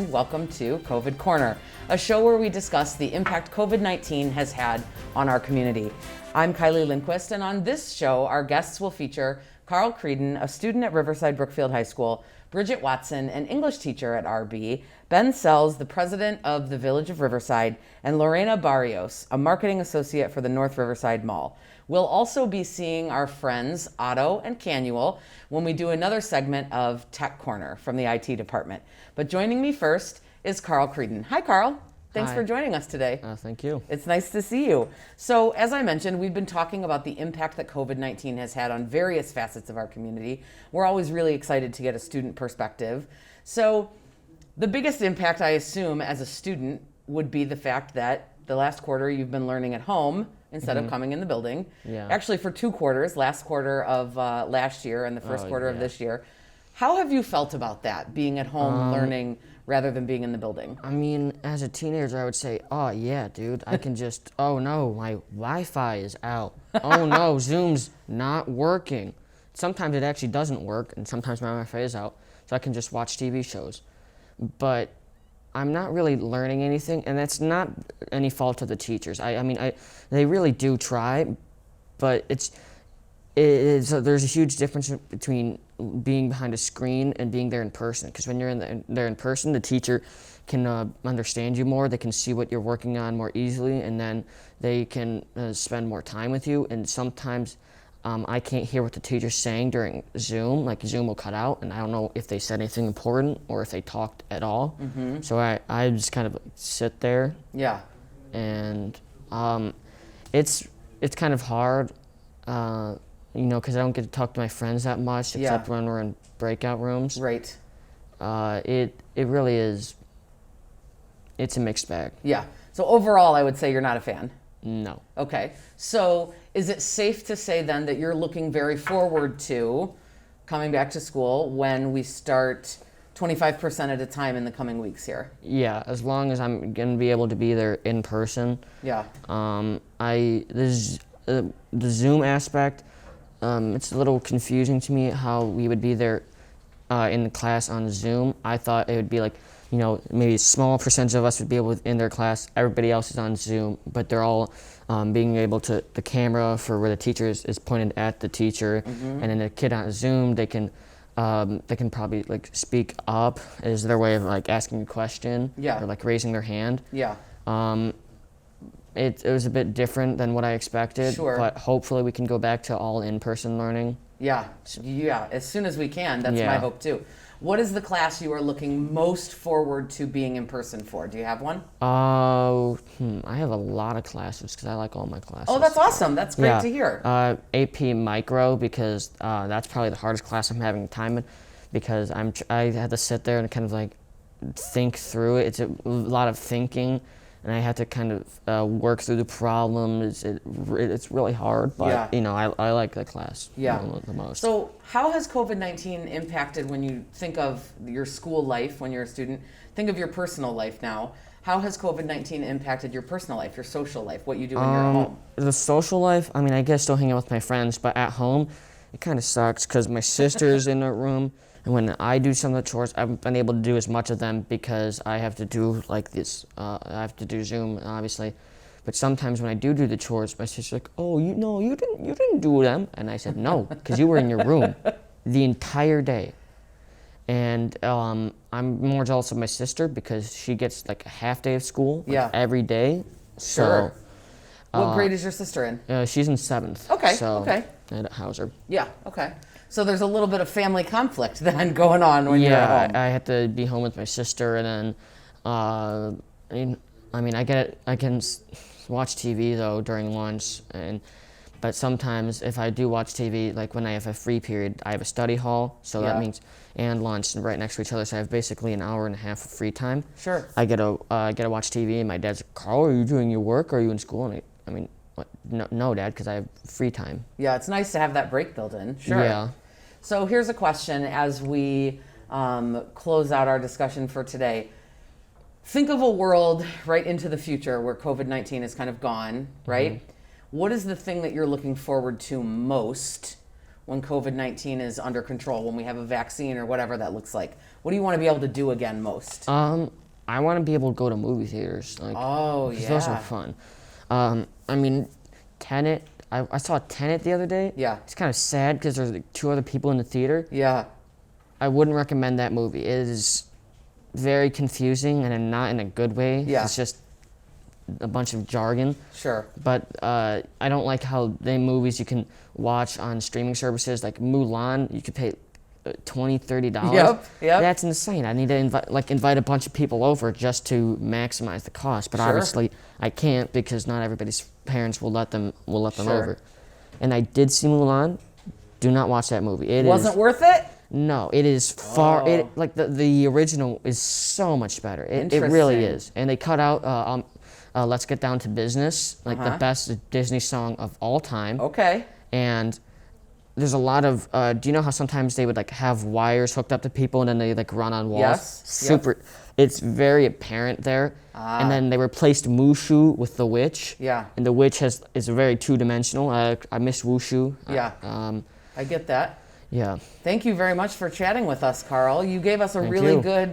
and welcome to COVID Corner, a show where we discuss the impact COVID-19 has had on our community. I'm Kylie Lindquist, and on this show, our guests will feature Carrol Creeden, a student at Riverside Brookfield High School, Bridget Watson, an English teacher at RB, Ben Sells, the president of the Village of Riverside, and Lorena Barrios, a marketing associate for the North Riverside Mall. We'll also be seeing our friends Otto and Canuel when we do another segment of Tech Corner from the IT department. But joining me first is Carrol Creeden. Hi, Carrol. Thanks for joining us today. Thank you. It's nice to see you. So, as I mentioned, we've been talking about the impact that COVID-19 has had on various facets of our community. We're always really excited to get a student perspective. So, the biggest impact, I assume, as a student would be the fact that the last quarter you've been learning at home instead of coming in the building. Yeah. Actually, for 2 quarters, last quarter of last year and the first quarter of this year. How have you felt about that, being at home learning rather than being in the building? I mean, as a teenager, I would say, oh, yeah, dude, I can just, oh, no, my Wi-Fi is out. Oh, no, Zoom's not working. Sometimes it actually doesn't work, and sometimes my Wi-Fi is out, so I can just watch TV shows. But I'm not really learning anything, and that's not any fault of the teachers. I mean, they really do try, but there's a huge difference between being behind a screen and being there in person. Because when you're there in person, the teacher can understand you more. They can see what you're working on more easily, and then they can spend more time with you. And sometimes I can't hear what the teacher's saying during Zoom. Like, Zoom will cut out, and I don't know if they said anything important or if they talked at all. Mm-hmm. So I just kind of sit there. Yeah. And it's kind of hard, because I don't get to talk to my friends that much, except when we're in breakout rooms. Right. It really is. It's a mixed bag. Yeah. So overall, I would say you're not a fan. No. Okay. So is it safe to say then that you're looking very forward to coming back to school when we start 25% at a time in the coming weeks here? Yeah, as long as I'm going to be able to be there in person. Yeah. The Zoom aspect, it's a little confusing to me how we would be there in the class on Zoom. I thought it would be like, maybe a small percentage of us would be able to in their class. Everybody else is on Zoom, but they're all being able to, the camera for where the teacher is pointed at the teacher, and then the kid on Zoom, they can probably like speak up as their way of like asking a question, or like raising their hand. Yeah. It was a bit different than what I expected, but hopefully we can go back to all in-person learning. Yeah, as soon as we can. That's my hope too. What is the class you are looking most forward to being in person for? Do you have one? I have a lot of classes because I like all my classes. Oh, that's awesome. That's great to hear. AP Micro, because that's probably the hardest class I'm having time in, because I had to sit there and kind of like think through it. It's a lot of thinking, and I had to kind of work through the problems. It's really hard, but I like the class the most. So how has COVID-19 impacted when you think of your school life when you're a student? Think of your personal life now. How has COVID-19 impacted your personal life, your social life, what you do when you're at home? The social life, I mean, I guess still hanging out with my friends, but at home, it kind of sucks because my sister's in a room. And when I do some of the chores, I haven't been able to do as much of them because I have to do like this. I have to do Zoom, obviously. But sometimes when I do the chores, my sister's like, "Oh, you didn't do them," and I said, "No, because you were in your room the entire day." And I'm more jealous of my sister because she gets like a half day of school every day. Sure. So, what grade is your sister in? She's in 7th. Okay. So okay. At Hauser. Yeah. Okay. So there's a little bit of family conflict then going on when you're at home. Yeah, I had to be home with my sister, and then, I can watch TV though during lunch, but sometimes if I do watch TV, like when I have a free period, I have a study hall, so that means, and lunch right next to each other, so I have basically an hour and a half of free time. Sure. I get to watch TV, and my dad's like, "Carl, are you doing your work? Or are you in school?" And I mean, what? No, Dad, because I have free time. Yeah, it's nice to have that break built in. Sure. Yeah. So here's a question as we close out our discussion for today. Think of a world right into the future where COVID-19 is kind of gone, right? Mm-hmm. What is the thing that you're looking forward to most when COVID-19 is under control, when we have a vaccine or whatever that looks like? What do you want to be able to do again most? I want to be able to go to movie theaters. Like, Oh, yeah. those are fun. I mean, Tenet. I saw Tenet the other day. Yeah. It's kind of sad because there's like 2 other people in the theater. Yeah. I wouldn't recommend that movie. It is very confusing and not in a good way. Yeah. It's just a bunch of jargon. Sure. But I don't like how the movies you can watch on streaming services like Mulan, you could pay $20, $30. Yep. That's insane. I need to invite a bunch of people over just to maximize the cost. But Sure. obviously I can't because not everybody's parents will let them Sure. over. And I did see Mulan. Do not watch that movie. It Wasn't is, worth it? no, it is far. Oh. It like the original is so much better. It really Interesting. is. And they cut out Let's Get Down to Business, like the best Disney song of all time. Okay. And there's a lot of do you know how sometimes they would like have wires hooked up to people and then they like run on walls? Yes. Super. It's very apparent there. And then they replaced Mushu with the witch. Yeah. And the witch is very two-dimensional. I miss Wushu. Yeah. I get that. Yeah. Thank you very much for chatting with us, Carl. You gave us a Thank really you. good,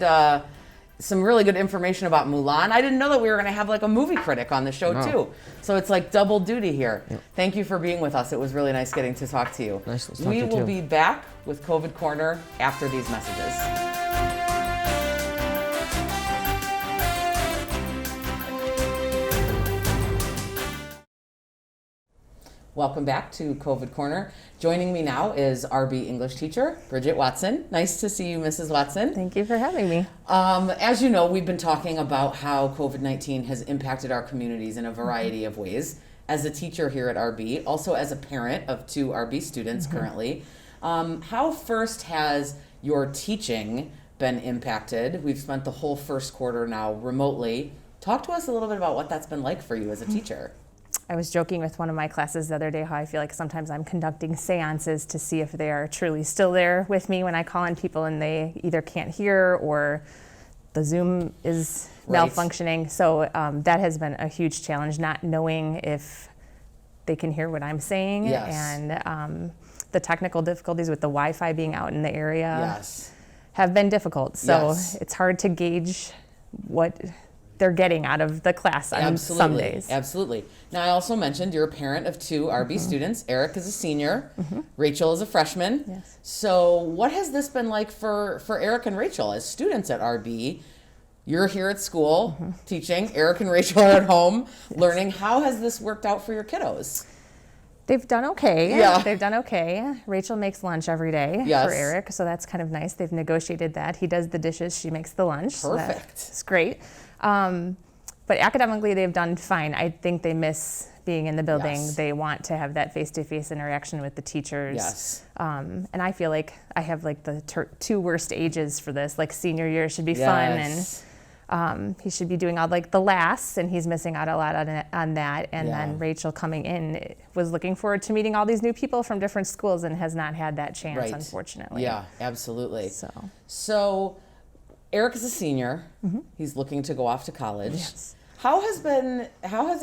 some really good information about Mulan. I didn't know that we were going to have like a movie critic on the show No. too. So it's like double duty here. Thank you for being with us. It was really nice getting to talk to you. Nice to talk to We you will too. be back with COVID Corner after these messages. Welcome back to COVID Corner. Joining me now is RB English teacher, Bridget Watson. Nice to see you, Mrs. Watson. Thank you for having me. As you know, we've been talking about how COVID-19 has impacted our communities in a variety of ways. As a teacher here at RB, also as a parent of 2 RB students currently, how first has your teaching been impacted? We've spent the whole first quarter now remotely. Talk to us a little bit about what that's been like for you as a teacher. I was joking with one of my classes the other day how I feel like sometimes I'm conducting seances to see if they are truly still there with me when I call in people and they either can't hear or the Zoom is Right. malfunctioning. So that has been a huge challenge, not knowing if they can hear what I'm saying. Yes. And the technical difficulties with the Wi-Fi being out in the area Yes. have been difficult. So Yes. it's hard to gauge what they're getting out of the class on some days. Absolutely. Now, I also mentioned you're a parent of 2 RB students. Eric is a senior. Rachel is a freshman. Yes. So what has this been like for Eric and Rachel as students at RB? You're here at school teaching. Eric and Rachel are at home learning. How has this worked out for your kiddos? They've done okay. Yeah. They've done okay. Rachel makes lunch every day Yes. for Eric, so that's kind of nice. They've negotiated that. He does the dishes, she makes the lunch. So Perfect. that's great. But academically, they've done fine. I think they miss being in the building. Yes. They want to have that face-to-face interaction with the teachers. Yes. And I feel like I have like the 2 worst ages for this. Like senior year should be fun, Yes. and he should be doing all like the lasts, and he's missing out a lot on that. And Yeah. then Rachel coming in was looking forward to meeting all these new people from different schools and has not had that chance, Right. unfortunately. Yeah, absolutely. So So Eric is a senior. He's looking to go off to college. yes. How has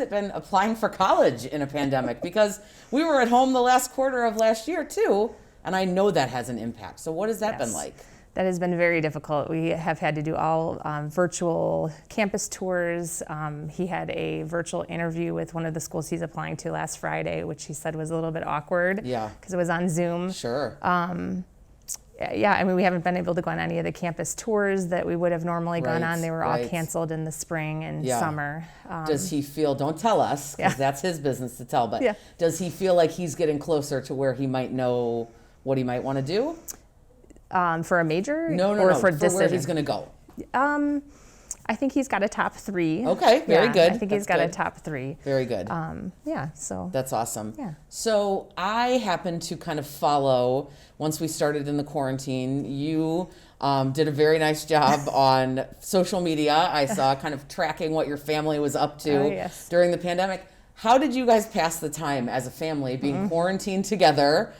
it been applying for college in a pandemic? Because we were at home the last quarter of last year too, and I know that has an impact. So what has that been Yes. like? That has been very difficult. We have had to do all virtual campus tours. He had a virtual interview with one of the schools he's applying to last Friday, which he said was a little bit awkward Yeah. because it was on Zoom. Sure. Yeah, I mean, we haven't been able to go on any of the campus tours that we would have normally gone Right, on. They were all right. canceled in the spring and Yeah. summer. Does he feel, don't tell us, because Yeah. that's his business to tell, but Yeah. does he feel like he's getting closer to where he might know what he might want to do? For a major? No, or for decision? where he's going to go. I think he's got a top 3. Okay, very Yeah, good. I think he's That's got a good. top 3. Very good. Yeah, so. That's awesome. Yeah. So I happened to kind of follow, once we started in the quarantine, you did a very nice job on social media. I saw kind of tracking what your family was up to Oh, yes. during the pandemic. How did you guys pass the time as a family being quarantined together,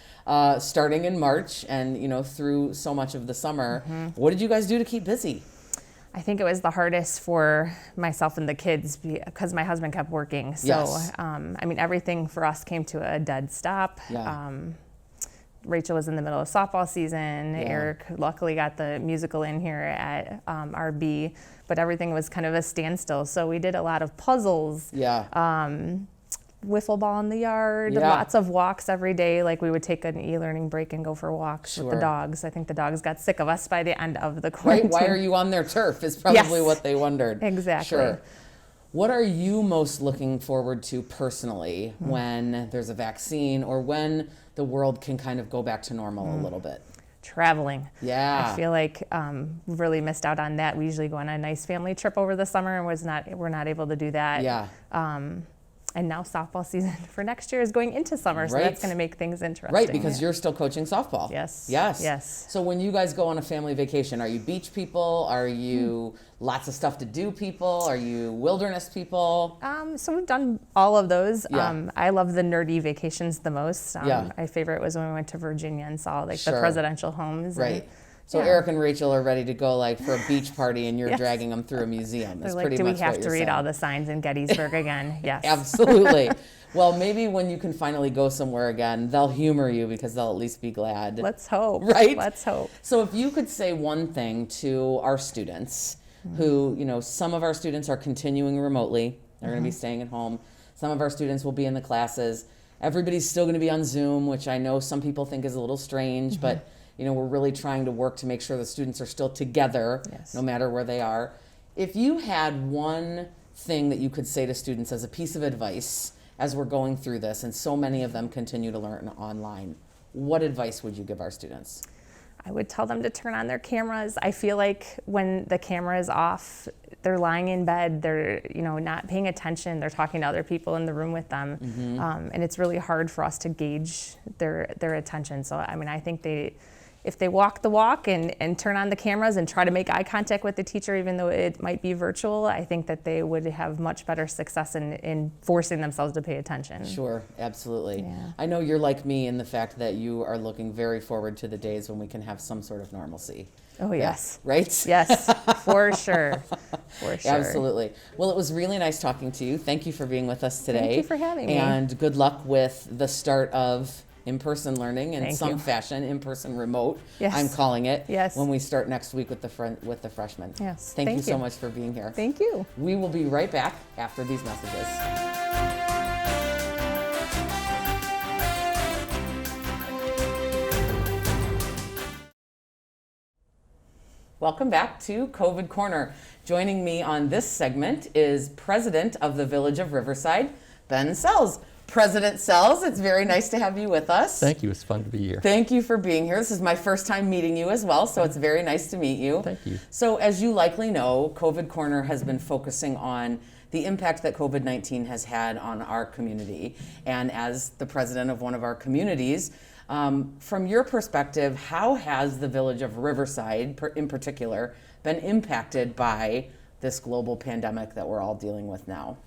starting in March and, through so much of the summer? What did you guys do to keep busy? I think it was the hardest for myself and the kids because my husband kept working. So, Yes. I mean, everything for us came to a dead stop. Yeah. Rachel was in the middle of softball season. Eric luckily got the musical in here at RB, but everything was kind of a standstill. So we did a lot of puzzles. Wiffle ball in the yard, lots of walks every day. Like we would take an e-learning break and go for walks with the dogs. I think the dogs got sick of us by the end of the quarantine. Right? Why are you on their turf is probably what they wondered. Exactly. Sure. What are you most looking forward to personally when there's a vaccine or when the world can kind of go back to normal a little bit? Traveling. Yeah. I feel like we've really missed out on that. We usually go on a nice family trip over the summer and we're not able to do that. Yeah. And now softball season for next year is going into summer, so that's going to make things interesting. Right, because you're still coaching softball. Yes. Yes. Yes. So when you guys go on a family vacation, are you beach people? Are you lots of stuff to do people? Are you wilderness people? So we've done all of those. Yeah. I love the nerdy vacations the most. Yeah. My favorite was when we went to Virginia and saw like the Sure. presidential homes. Right. So Eric and Rachel are ready to go like for a beach party and you're dragging them through a museum. They're Is like, pretty do we much have what to you're read saying. all the signs in Gettysburg again? Yes. Absolutely. Well, maybe when you can finally go somewhere again, they'll humor you because they'll at least be glad. Let's hope. Right? Let's hope. So if you could say one thing to our students who, you know, some of our students are continuing remotely. They're going to be staying at home. Some of our students will be in the classes. Everybody's still going to be on Zoom, which I know some people think is a little strange, but you know, we're really trying to work to make sure the students are still together no matter where they are. If you had one thing that you could say to students as a piece of advice as we're going through this, and so many of them continue to learn online, what advice would you give our students? I would tell them to turn on their cameras. I feel like when the camera is off, they're lying in bed, they're not paying attention, they're talking to other people in the room with them, and it's really hard for us to gauge their attention. So I mean, I think if they walk the walk and turn on the cameras and try to make eye contact with the teacher, even though it might be virtual, I think that they would have much better success in forcing themselves to pay attention. Sure, absolutely. Yeah. I know you're like me in the fact that you are looking very forward to the days when we can have some sort of normalcy. Oh, yes. Right? Yes, for sure. For sure. Absolutely. Well, it was really nice talking to you. Thank you for being with us today. Thank you for having me. And good luck with the start of in-person learning in Thank some you. fashion, in-person remote, Yes. I'm calling it, Yes. when we start next week with the freshmen. Yes. Thank you Thank so you. much for being here. Thank you. We will be right back after these messages. Welcome back to COVID Corner. Joining me on this segment is President of the Village of Riverside, Ben Sells. President Sells, it's very nice to have you with us. Thank you. It's fun to be here. Thank you for being here. This is my first time meeting you as well, so it's very nice to meet you. Thank you. So as you likely know, COVID Corner has been focusing on the impact that COVID-19 has had on our community. And as the president of one of our communities, from your perspective, how has the village of Riverside in particular been impacted by this global pandemic that we're all dealing with now?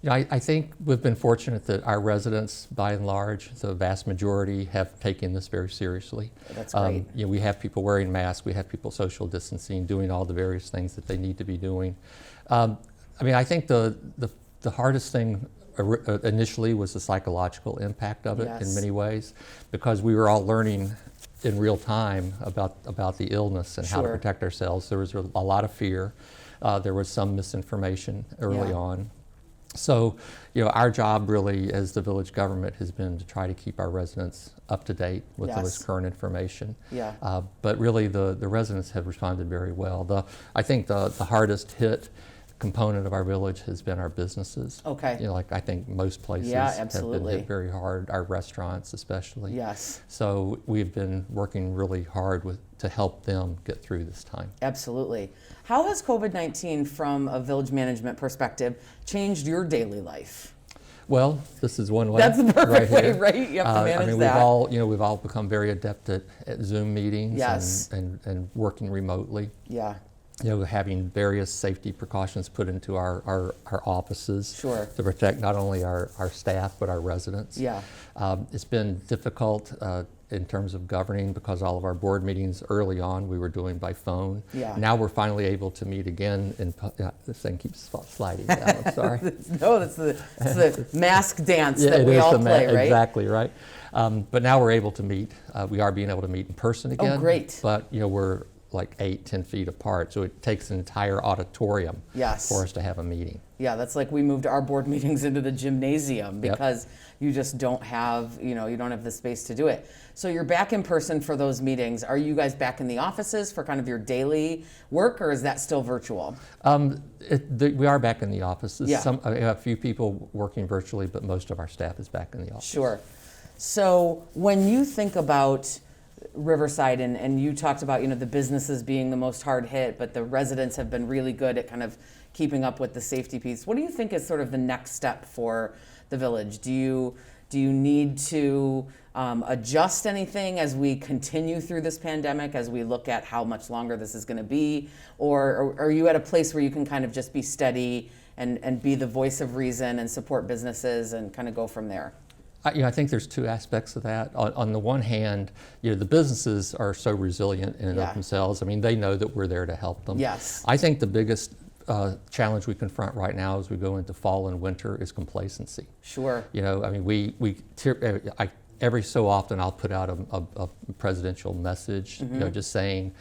You know, I think we've been fortunate that our residents, by and large, the vast majority, have taken this very seriously. That's great. You know, we have people wearing masks, we have people social distancing, doing all the various things that they need to be doing. I mean, I think the hardest thing initially was the psychological impact of it in many ways, because we were all learning in real time about the illness and how to protect ourselves. There was a lot of fear. There was some misinformation early on. So, you know, our job really as the village government has been to try to keep our residents up to date with the most current information. But really the residents have responded very well. I think the hardest hit component of our village has been our businesses. Okay. You know, like I think most places have been hit very hard, our restaurants especially. Yes. So we've been working really hard to help them get through this time. Absolutely. How has COVID-19 from a village management perspective changed your daily life? Well, this is one way. That's the perfect way, here. right? You have to manage I mean, that. we've all become very adept at Zoom meetings Yes. and working remotely. Yeah. You know, having various safety precautions put into our offices Sure. to protect not only our staff but our residents. Yeah. It's been difficult in terms of governing, because all of our board meetings early on we were doing by phone. Yeah. Now we're finally able to meet again. This thing keeps sliding down. I'm sorry. No, it's the mask dance Yeah, that it we is all the play, right? Exactly right. But now we're able to meet. We are being able to meet in person again. Oh, great. But we're like 8-10 feet apart, so it takes an entire auditorium Yes. for us to have a meeting. Yeah, that's like we moved our board meetings into the gymnasium Yep. because you just don't have, you don't have the space to do it. So you're back in person for those meetings. Are you guys back in the offices for kind of your daily work, or is that still virtual? We are back in the offices. Yeah. I have a few people working virtually, but most of our staff is back in the office. Sure. So when you think about Riverside, and you talked about, the businesses being the most hard hit, but the residents have been really good at kind of keeping up with the safety piece. What do you think is sort of the next step for the village? Do you need to adjust anything as we continue through this pandemic, as we look at how much longer this is going to be? Or are you at a place where you can kind of just be steady and be the voice of reason and support businesses and kind of go from there? I think there's two aspects of that. On the one hand, the businesses are so resilient in and Yeah. of themselves. I mean, they know that we're there to help them. Yes. I think the biggest challenge we confront right now as we go into fall and winter is complacency. Sure. I mean, every so often I'll put out a presidential message, just saying,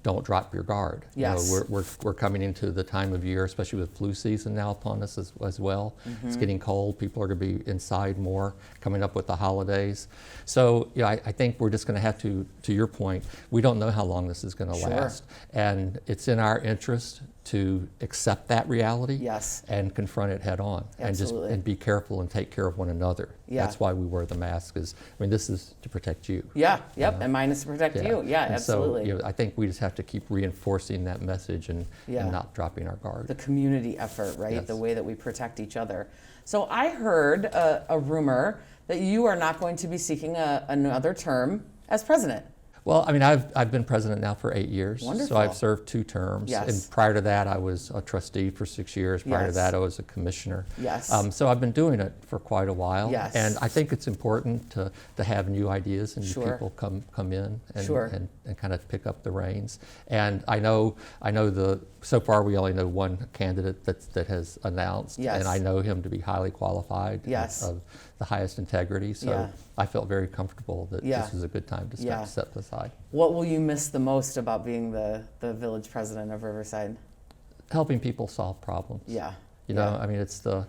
don't drop your guard. Yes. We're coming into the time of year, especially with flu season now upon us as well. It's getting cold. People are going to be inside more, coming up with the holidays. So I think we're just going to have to your point, we don't know how long this is going to Sure. last. And it's in our interest to accept that reality. Yes. And confront it head on. Absolutely. And be careful and take care of one another. Yeah. That's why we wear the mask. This is to protect you. Yeah, yep, and mine is to protect you. Yeah, And absolutely. So, I think we just have to keep reinforcing that message and Yeah. not dropping our guard. The community effort, right? Yes. The way that we protect each other. So I heard a rumor that you are not going to be seeking another term as president. Well, I mean, I've been president now for 8 years. Wonderful. So I've served 2 terms. Yes. And prior to that, I was a trustee for 6 years. Prior Yes. to that, I was a commissioner. Yes. So I've been doing it for quite a while. Yes. And I think it's important to have new ideas and new Sure. people come in and, Sure. and kind of pick up the reins. And I know so far we only know one candidate that has announced. Yes. And I know him to be highly qualified. Yes. Of the highest integrity. So Yeah. I felt very comfortable that Yeah. this was a good time to Yeah. step aside. What will you miss the most about being the village president of Riverside? Helping people solve problems. Yeah. I mean, it's the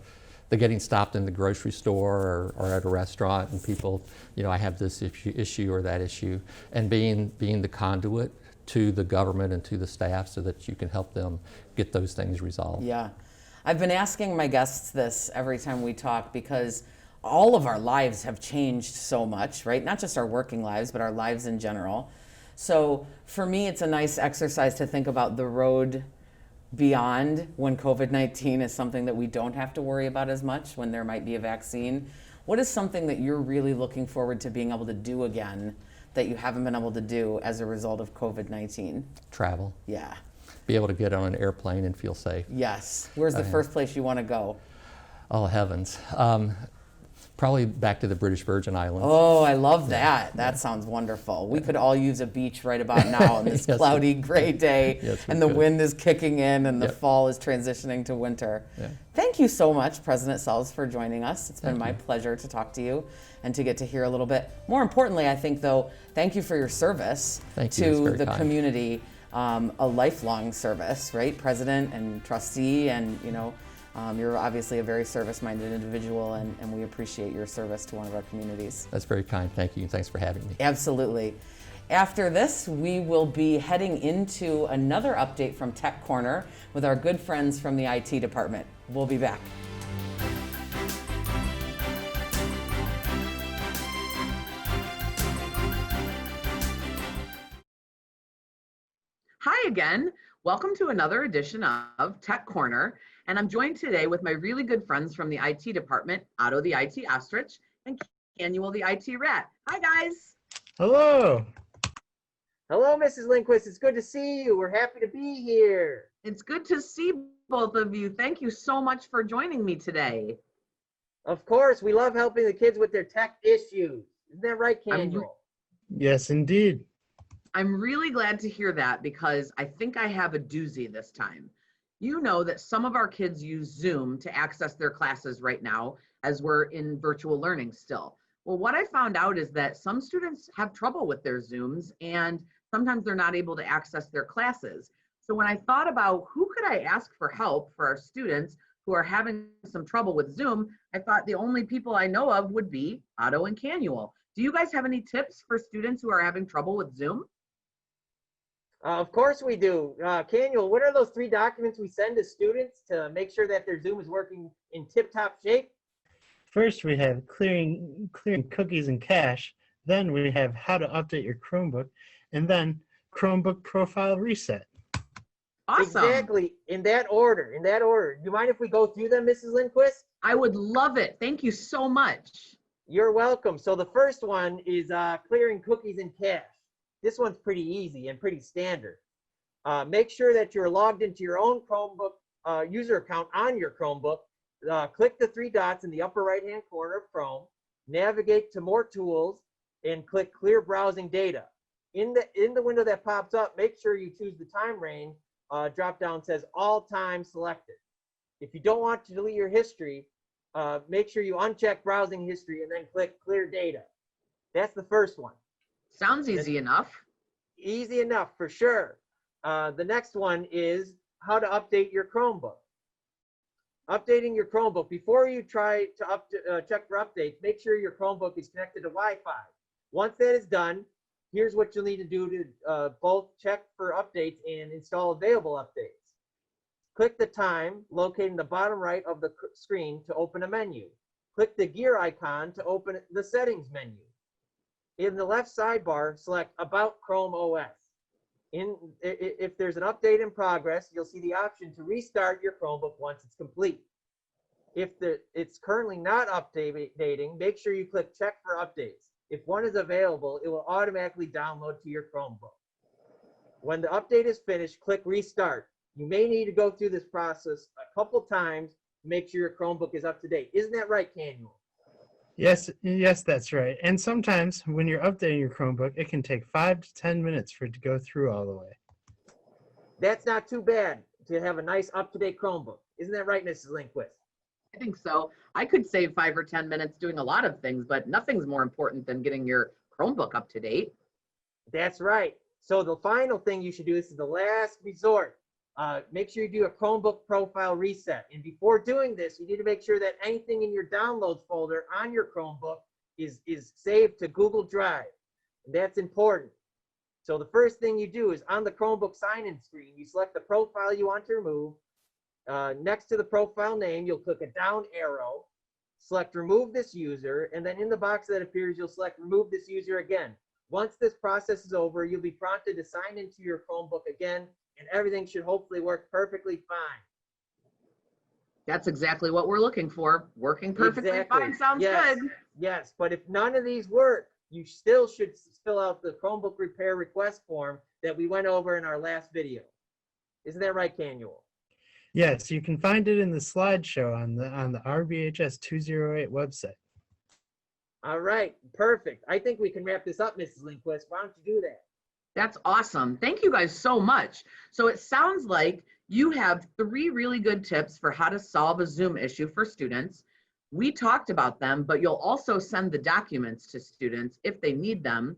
getting stopped in the grocery store or at a restaurant and people, I have this issue or that issue, and being the conduit to the government and to the staff so that you can help them get those things resolved. Yeah. I've been asking my guests this every time we talk because all of our lives have changed so much, right? Not just our working lives, but our lives in general. So for me, it's a nice exercise to think about the road beyond when COVID-19 is something that we don't have to worry about as much, when there might be a vaccine. What is something that you're really looking forward to being able to do again that you haven't been able to do as a result of COVID-19? Travel. Yeah. Be able to get on an airplane and feel safe. Yes. Where's the first place you want to go? Oh, heavens. Probably back to the British Virgin Islands. Oh, I love that. That sounds wonderful. We could all use a beach right about now on this Yes. cloudy, gray day, Yes, we and the could. wind is kicking in and the Yep. fall is transitioning to winter. Yeah. Thank you so much, President Sells, for joining us. It's been Thank my you. pleasure to talk to you and to get to hear a little bit. More importantly, I think, though, thank you for your service Thank you. It's to very the kind. community, a lifelong service, right? President and trustee, and you're obviously a very service-minded individual, and we appreciate your service to one of our communities. That's very kind. Thank you. And thanks for having me. Absolutely. After this, we will be heading into another update from Tech Corner with our good friends from the IT department. We'll be back. Hi again. Welcome to another edition of Tech Corner. And I'm joined today with my really good friends from the IT department, Otto the IT Ostrich and Canuel the IT Rat. Hi, guys. Hello. Hello, Mrs. Lindquist. It's good to see you. We're happy to be here. It's good to see both of you. Thank you so much for joining me today. Of course, we love helping the kids with their tech issues. Isn't that right, I'm Canuel? Yes, indeed. I'm really glad to hear that because I think I have a doozy this time. You know that some of our kids use Zoom to access their classes right now as we're in virtual learning still. Well, what I found out is that some students have trouble with their Zooms and sometimes they're not able to access their classes. So when I thought about who could I ask for help for our students who are having some trouble with Zoom, I thought the only people I know of would be Otto and Canuel. Do you guys have any tips for students who are having trouble with Zoom? Of course we do. Canuel, what are those 3 documents we send to students to make sure that their Zoom is working in tip-top shape? First, we have clearing cookies and cache. Then we have how to update your Chromebook, and then Chromebook profile reset. Awesome. Exactly, in that order, Do you mind if we go through them, Mrs. Lindquist? I would love it. Thank you so much. You're welcome. So the first one is clearing cookies and cache. This one's pretty easy and pretty standard. Make sure that you're logged into your own Chromebook user account on your Chromebook. Click the 3 dots in the upper right-hand corner of Chrome, navigate to more tools, and click Clear Browsing Data. In the window that pops up, make sure you choose the time range. Drop down says All Time Selected. If you don't want to delete your history, make sure you uncheck Browsing History and then click Clear Data. That's the first one. Sounds easy enough. Easy enough, for sure. The next one is how to update your Chromebook. Updating your Chromebook. Before you try to check for updates, make sure your Chromebook is connected to Wi-Fi. Once that is done, here's what you'll need to do to both check for updates and install available updates. Click the time located in the bottom right of the screen to open a menu. Click the gear icon to open the settings menu. In the left sidebar, select About Chrome OS. If there's an update in progress, you'll see the option to restart your Chromebook once it's complete. If it's currently not updating, make sure you click Check for Updates. If one is available, it will automatically download to your Chromebook. When the update is finished, click Restart. You may need to go through this process a couple times to make sure your Chromebook is up to date. Isn't that right, Canuel? Yes, that's right. And sometimes when you're updating your Chromebook, it can take 5 to 10 minutes for it to go through all the way. That's not too bad to have a nice up-to-date Chromebook. Isn't that right, Mrs. Lindquist? I think so. I could save 5 or 10 minutes doing a lot of things, but nothing's more important than getting your Chromebook up to date. That's right. So the final thing you should do, this is the last resort. Make sure you do a Chromebook profile reset. And before doing this, you need to make sure that anything in your downloads folder on your Chromebook is saved to Google Drive. And that's important. So the first thing you do is on the Chromebook sign-in screen, you select the profile you want to remove. Next to the profile name, you'll click a down arrow, select remove this user, and then in the box that appears, you'll select remove this user again. Once this process is over, you'll be prompted to sign into your Chromebook again, and everything should hopefully work perfectly fine. That's exactly what we're looking for. Working perfectly fine sounds good. Yes, but if none of these work, you still should fill out the Chromebook repair request form that we went over in our last video. Isn't that right, Canuel? Yes, you can find it in the slideshow on the RBHS 208 website. All right, perfect. I think we can wrap this up, Mrs. Lindquist. Why don't you do that? That's awesome. Thank you guys so much. So it sounds like you have 3 really good tips for how to solve a Zoom issue for students. We talked about them, but you'll also send the documents to students if they need them.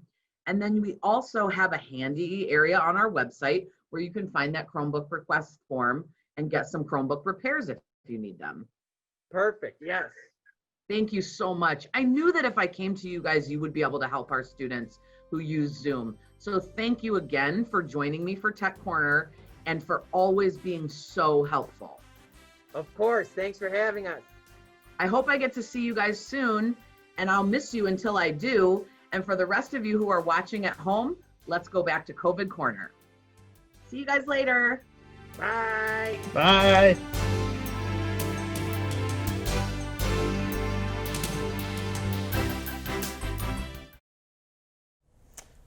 And then we also have a handy area on our website where you can find that Chromebook request form and get some Chromebook repairs if you need them. Perfect, yes. Thank you so much. I knew that if I came to you guys, you would be able to help our students who use Zoom. So thank you again for joining me for Tech Corner and for always being so helpful. Of course, thanks for having us. I hope I get to see you guys soon, and I'll miss you until I do. And for the rest of you who are watching at home, let's go back to COVID Corner. See you guys later. Bye. Bye.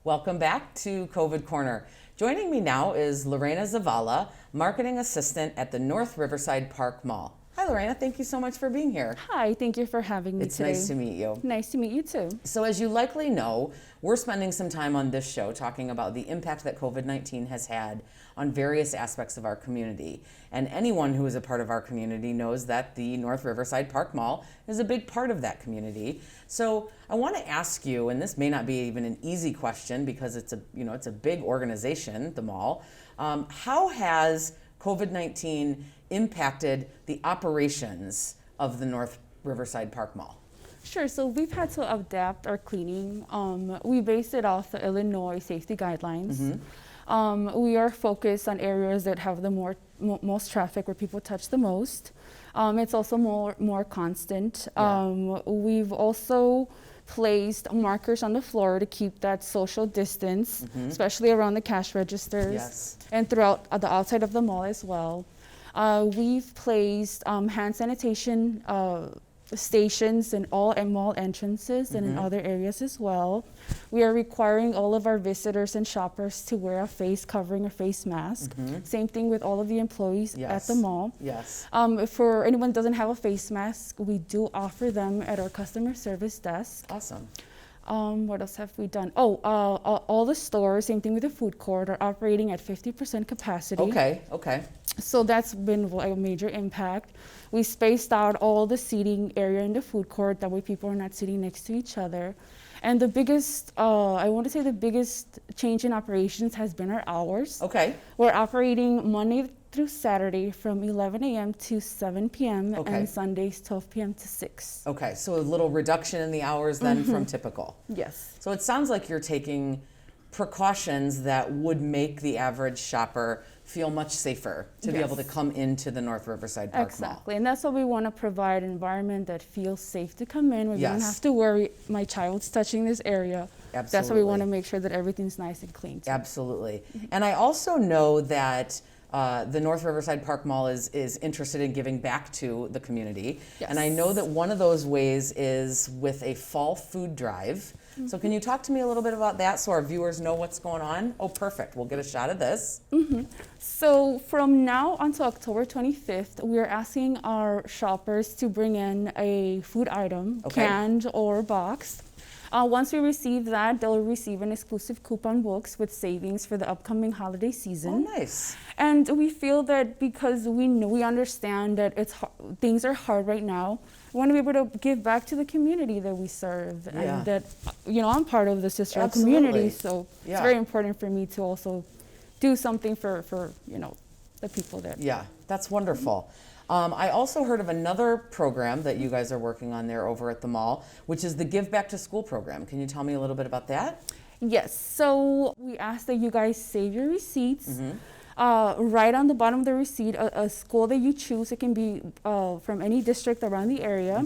Welcome back to COVID Corner. Joining me now is Lorena Zavala, Marketing Assistant at the North Riverside Park Mall. Hi, Lorena. Thank you so much for being here. Hi, thank you for having me It's today. nice to meet you. Nice to meet you too. So as you likely know, we're spending some time on this show talking about the impact that COVID-19 has had on various aspects of our community. And anyone who is a part of our community knows that the North Riverside Park Mall is a big part of that community. So I want to ask you, and this may not be even an easy question because it's a big organization, the mall. How has COVID-19 impacted the operations of the North Riverside Park Mall? Sure, so we've had to adapt our cleaning. We based it off the Illinois safety guidelines. We are focused on areas that have the most traffic, where people touch the most. It's also more constant. We've also placed markers on the floor to keep that social distance, especially around the cash registers and throughout the outside of the mall as well. We've placed hand sanitation stations in all mall entrances and in other areas as well. We are requiring all of our visitors and shoppers to wear a face covering or face mask. Same thing with all of the employees at the mall. For anyone who doesn't have a face mask, we do offer them at our customer service desk. Awesome. What else have we done? All the stores, same thing with the food court, are operating at 50% capacity. Okay. So that's been a major impact. We spaced out all the seating area in the food court, that way people are not sitting next to each other. And the biggest, I want to say the biggest change in operations has been our hours. Okay. We're operating Monday through Saturday from 11 a.m. to 7 p.m. and Sundays 12 p.m. to 6. Okay, so a little reduction in the hours then from typical. Yes. So it sounds like you're taking precautions that would make the average shopper feel much safer to be able to come into the North Riverside Park Mall. Exactly, and that's what we want to provide, an environment that feels safe to come in, where you don't have to worry, my child's touching this area. Absolutely. That's why we want to make sure that everything's nice and clean too. Absolutely. And I also know that the North Riverside Park Mall is interested in giving back to the community. Yes. And I know that one of those ways is with a fall food drive. So can you talk to me a little bit about that so our viewers know what's going on? Oh, perfect. We'll get a shot of this. So from now until October 25th, we are asking our shoppers to bring in a food item, canned or boxed. Once we receive that, they'll receive an exclusive coupon books with savings for the upcoming holiday season. Oh, nice. And we feel that because we understand that things are hard right now, we want to be able to give back to the community that we serve, and that I'm part of the Sister community, so it's very important for me to also do something for the people that. Yeah, that's wonderful. I also heard of another program that you guys are working on there over at the mall, which is the Give Back to School program. Can you tell me a little bit about that? Yes, so we ask that you guys save your receipts. Right on the bottom of the receipt, a school that you choose. It can be from any district around the area.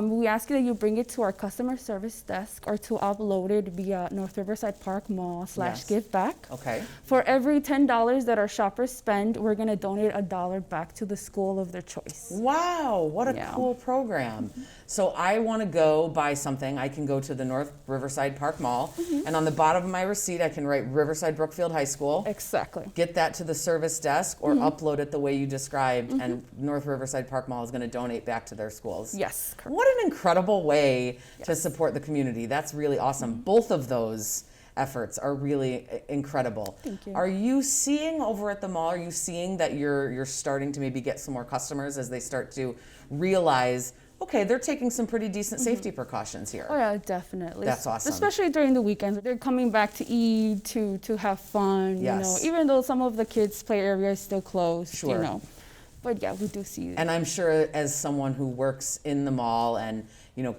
We ask you that you bring it to our customer service desk or to upload it via North Riverside Park Mall /Give Back. Okay. For every $10 that our shoppers spend, we're going to donate $1 back to the school of their choice. Wow, what a cool program. So I want to go buy something. I can go to the North Riverside Park Mall, and on the bottom of my receipt, I can write Riverside Brookfield High School. Exactly. Get that to the service desk or upload it the way you described, and North Riverside Park Mall is going to donate back to their schools. Yes, correct. What an incredible way to support the community. That's really awesome. Both of those efforts are really incredible. Thank you. Are you seeing over at the mall, are you seeing that you're starting to maybe get some more customers as they start to realize, okay, they're taking some pretty decent safety precautions here? Oh yeah, definitely. That's awesome. Especially during the weekends. They're coming back to eat, to have fun, Yes. even though some of the kids' play area is still closed, Sure. But yeah, we do see it. And I'm sure as someone who works in the mall and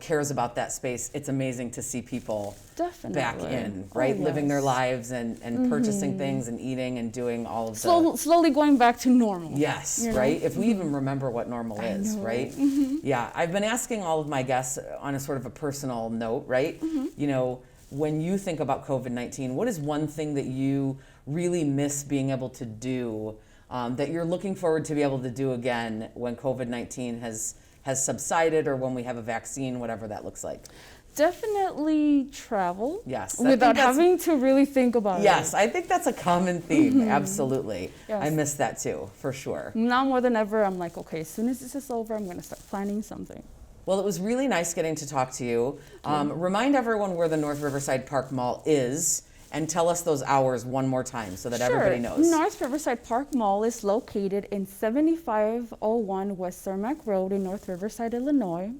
cares about that space, it's amazing to see people Definitely. back in, right? Living their lives and purchasing things and eating and doing all of slowly going back to normal. Yes, right? If we even remember what normal is, right? Yeah, I've been asking all of my guests on a sort of a personal note, right? When you think about COVID-19, what is one thing that you really miss being able to do, that you're looking forward to be able to do again when COVID-19 has subsided or when we have a vaccine, whatever that looks like? Definitely travel. Yes, Without having to really think about it. Yes, I think that's a common theme. Absolutely. Yes. I miss that too, for sure. Now more than ever, I'm like, okay, as soon as this is over, I'm going to start planning something. Well, it was really nice getting to talk to you. Remind everyone where the North Riverside Park Mall is and tell us those hours one more time so that everybody knows. North Riverside Park Mall is located in 7501 West Cermak Road in North Riverside, Illinois.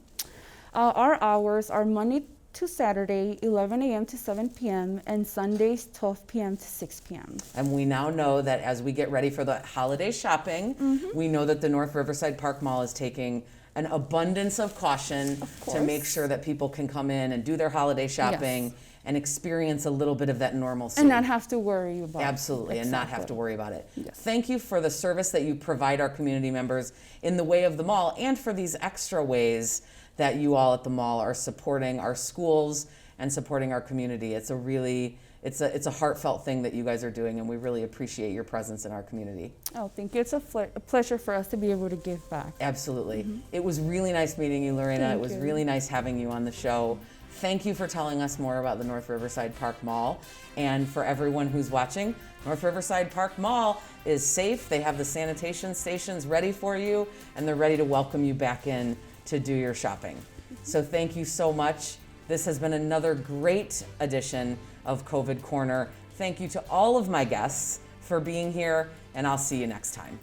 Our hours are Monday to Saturday, 11 a.m. to 7 p.m., and Sundays, 12 p.m. to 6 p.m. And we now know that as we get ready for the holiday shopping, we know that the North Riverside Park Mall is taking an abundance of caution to make sure that people can come in and do their holiday shopping and experience a little bit of that normalcy. And not have to worry about it. Absolutely, and not have to worry about it. Yes. Thank you for the service that you provide our community members in the way of the mall and for these extra ways that you all at the mall are supporting our schools and supporting our community. It's a really, it's a heartfelt thing that you guys are doing, and we really appreciate your presence in our community. Oh, thank you. It's a pleasure for us to be able to give back. Absolutely. It was really nice meeting you, Lorena. Thank It was you. really nice having you on the show. Thank you for telling us more about the North Riverside Park Mall. And for everyone who's watching, North Riverside Park Mall is safe. They have the sanitation stations ready for you, and they're ready to welcome you back in to do your shopping. So thank you so much. This has been another great edition of COVID Corner. Thank you to all of my guests for being here, and I'll see you next time.